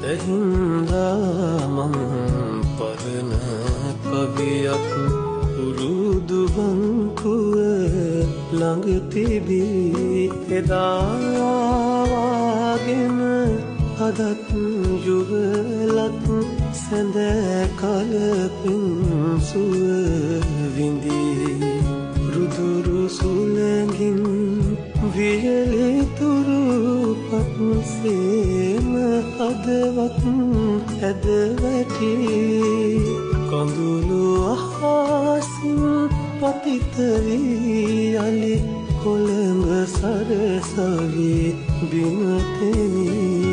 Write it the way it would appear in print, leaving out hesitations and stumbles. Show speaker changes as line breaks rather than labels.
එහින්දා මං පරණ කවියක් උරුදු බංකුව ළඟ තිබී එදාවාගෙන අදත් යුවලත් සැඳෑ කලපින් සුව විඳී රුදුරු සුළඟින් වියලිතුරු පත්සේම හදවත් ඇද වැටී කඳුළු අහසින් පතිත වී යලි කොළඹ සරසවි බිම තෙමී